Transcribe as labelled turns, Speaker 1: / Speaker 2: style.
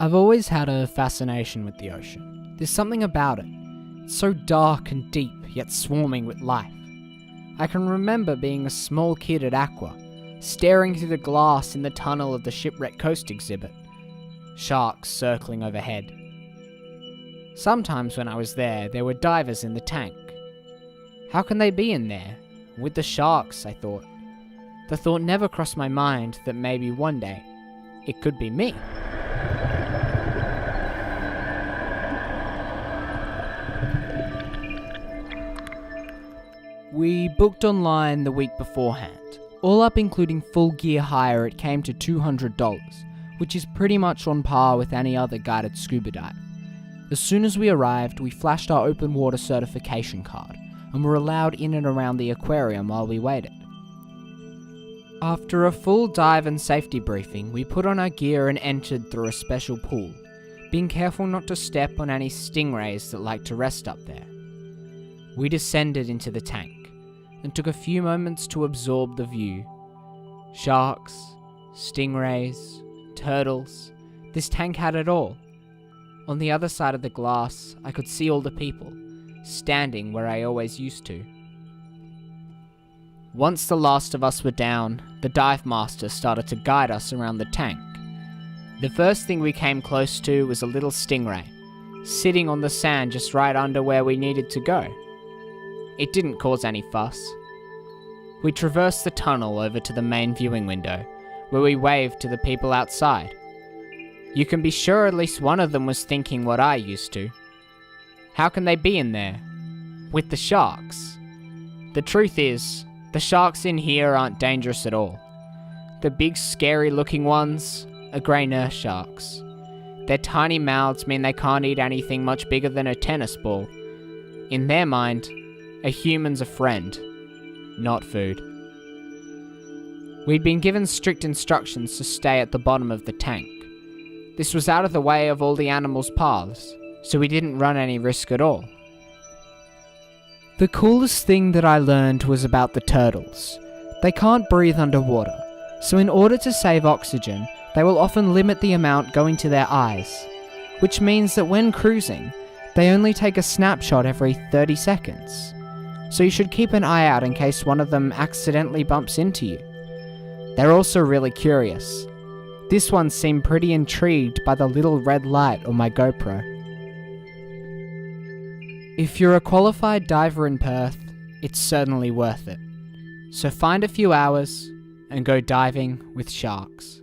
Speaker 1: I've always had a fascination with the ocean. There's something about it. It's so dark and deep, yet swarming with life. I can remember being a small kid at AQWA, staring through the glass in the tunnel of the Shipwreck coast exhibit. Sharks circling overhead. Sometimes when I was there were divers in the tank. How can they be in there? With the sharks, I thought. The thought never crossed my mind that maybe one day it could be me. We booked online the week beforehand. All up including full gear hire, it came to $200, which is pretty much on par with any other guided scuba dive. As soon as we arrived, we flashed our open water certification card and were allowed in and around the aquarium while we waited. After a full dive and safety briefing, we put on our gear and entered through a special pool, being careful not to step on any stingrays that like to rest up there. We descended into the tank and took a few moments to absorb the view. Sharks, stingrays, turtles, this tank had it all. On the other side of the glass, I could see all the people, standing where I always used to. Once the last of us were down, the dive master started to guide us around the tank. The first thing we came close to was a little stingray, sitting on the sand just right under where we needed to go. It didn't cause any fuss. We traversed the tunnel over to the main viewing window, where we waved to the people outside. You can be sure at least one of them was thinking what I used to. How can they be in there? With the sharks? The truth is, the sharks in here aren't dangerous at all. The big scary looking ones are grey nurse sharks. Their tiny mouths mean they can't eat anything much bigger than a tennis ball. In their mind, a human's a friend, not food. We'd been given strict instructions to stay at the bottom of the tank. This was out of the way of all the animals' paths, so we didn't run any risk at all. The coolest thing that I learned was about the turtles. They can't breathe underwater, so in order to save oxygen, they will often limit the amount going to their eyes, which means that when cruising, they only take a snapshot every 30 seconds. So you should keep an eye out in case one of them accidentally bumps into you. They're also really curious. This one seemed pretty intrigued by the little red light on my GoPro. If you're a qualified diver in Perth, it's certainly worth it. So find a few hours and go diving with sharks.